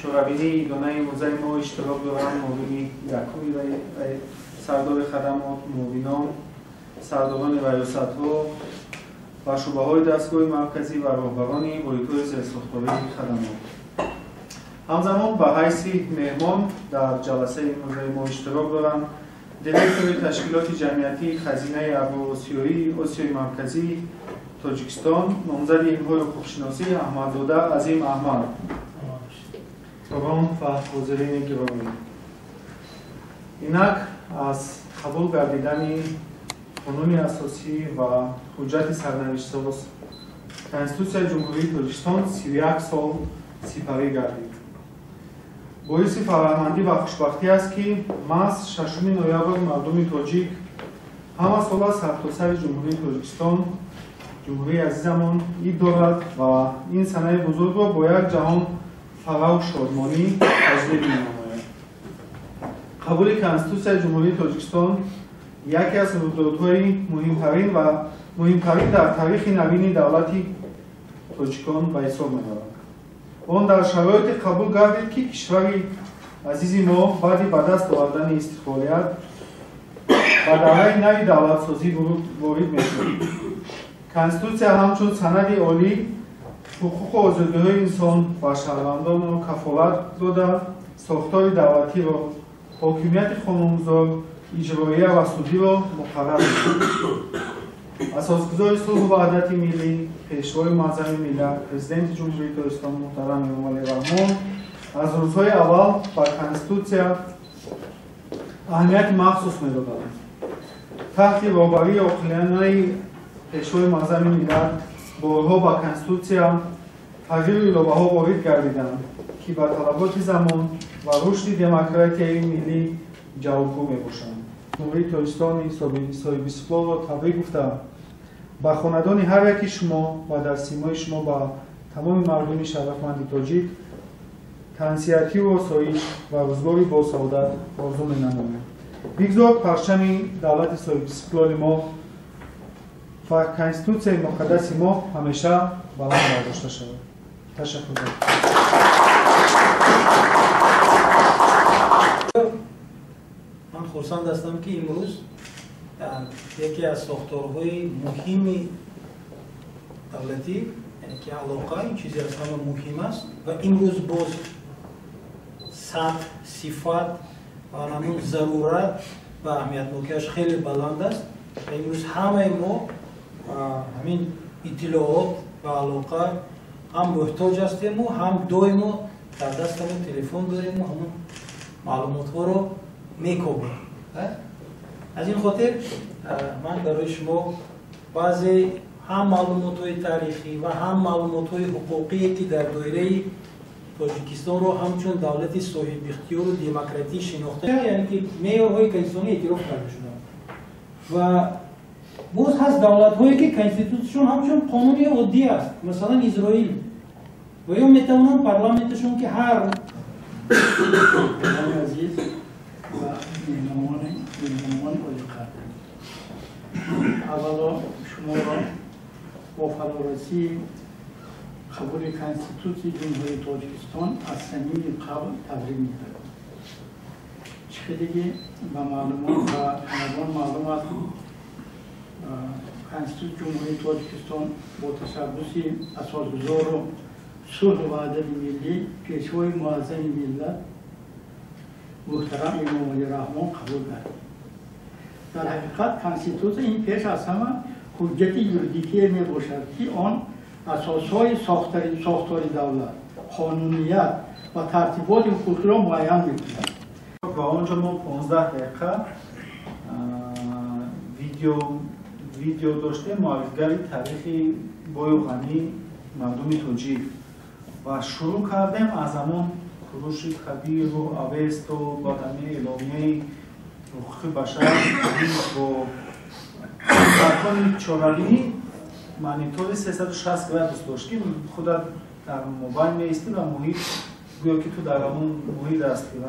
چورابینی دانه موزه ما اشتراک دارن معاونی یکوی و سردار خدمات، معاونان، سرداران ریاست‌ها و شعبه‌های دستگاه مرکزی و راهبران واحدهای زیرساخت‌های خدمات. همزمان به حیث مهمان در جلسه امروزه ما اشتراک دارم دیرکتور تشکیلات جمعیتی خزینه ابوآسیایی آسیای مرکزی تاجیکستان نامزد انهای حقوق‌شناسی احمدزاده عظیم احمد. سلام و حاضرین گرامی. اینک از قبول گردیدن قانون اساسی و حجت سرنوشت‌ساز کنستیتوسیای جمهوری تاجیکستان 31 سال سپری گردید. باعث فرهمندی و خوشبختی است که محض 6 نوامبر مردم تاجیک همه سال از سرتاسر جمهوری تاجیکستان جمهوری عزیزمان عید دارد و این سنه بزرگ را با یک جهان فرح و شادمانی تجلیل می‌نماید. قبول کنستیتوسیای جمهوری تاجیکستان یکی از رویدادهای مهمترین در تاریخ نوین دولت تاجیکان به حساب می‌رود. آن در شرایط قبول گردید که کشور عزیز ما بعد به دست آوردن استقلالیت و دوره نوی دولتسازی وارد می‌شود. کنستیتوسیا همچون سند عالی حقوق و آزادی‌های انسان و شهروندان را کفالت داده، ساختار دولتی را حاکمیت قانونگذار، اجراییه و سودی را مقرر می‌کند. اساسگزار صلح و وحدت ملی، پیشوای معظم ملت، پرزیدنت جمهوری تاجیکستان محترم امامعلی رحمان از روزهای اول به کنستیتوسیا اهمیت مخصوص می‌دادند. تحت رهبری عاقلانه پیشوای معظم ملت بارها به کنستیتوسیا تغییر ایلابه‌ها وارد گردیدند که به طلبات زمان و رشد دموکراسی ملی جوابگو میباشند. جمهوری تاجیکستان صاحب استقلال را تبریک گفته به خاندان هر یکی شما و در سیمای شما به تمام مردم شرفمند تاجیک تنصیحاتی و آسایش و روزگاری با سعادت آرزو می‌نمایم. بگذار پرچم دولت صاحب استقلال ما و کنستیتوسیای مقدس ما همیشه بلند برداشته شود. تشکر. من خرسند هستم که امروز یکی از ساختارهای مهم دولتی یعنی که علاقه این چیزی از همه مهم است و امروز باز سطح، صفت و همون ضرورت و اهمیت نوکش خیلی بلند است و امروز همه ما همین اطلاعات و علاقه هم محتاج هستیم و هم دائم در دست همون تلفن داریم و همون معلومات ها رو میکوبیم. از این خاطر من برای شما بعضی هم معلومات های تاریخی و هم معلومات های حقوقی که در دایره تاجیکستان رو همچون دولت صاحب اختیار و دموکراتی شناخته یعنی که معیارهای کنستیتوسیونی اعتراف کرده شدن و باز هست دولت هایی که کنستیتوسیون همچون قانونی عادی است مثلا اسرائیل و یا میتوانند پارلمانتشون که هر عزیز و مهمان عالی‌قدر اولا شما را با فرارسی قبول کنستیتوسی جمهوری تاجیکستان از صمیم قلب تبریک می‌کنم. چقدر با معلومات و همگان معلوم است کنستیتوسی جمهوری تاجیکستان با تشبث اساسگزار و صلح و وحدت ملی پیشوای معظم ملت محترم امامعلی رحمان قبول کرد. در حقیقت کنستیتوسیا این پیش از همه حجت یوریدیکی می باشد که آن اساسهای ساختاری دولت، قانونیت و ترتیبات حقوقی را معین می‌کند. و آنجا ما 15 دقیقه ویدیو داشته معرفی‌گر تاریخی بای و غنی مردم تاجیک و شروع کردیم از همان خروش کبیر و اوست و بدنه اعلامیه حقوق بشر با سرکان چورابینی مانیتور 360 گرادوس داشت که خودت در موبایل میستی و محیط گویا که تو در همون محیط هستی و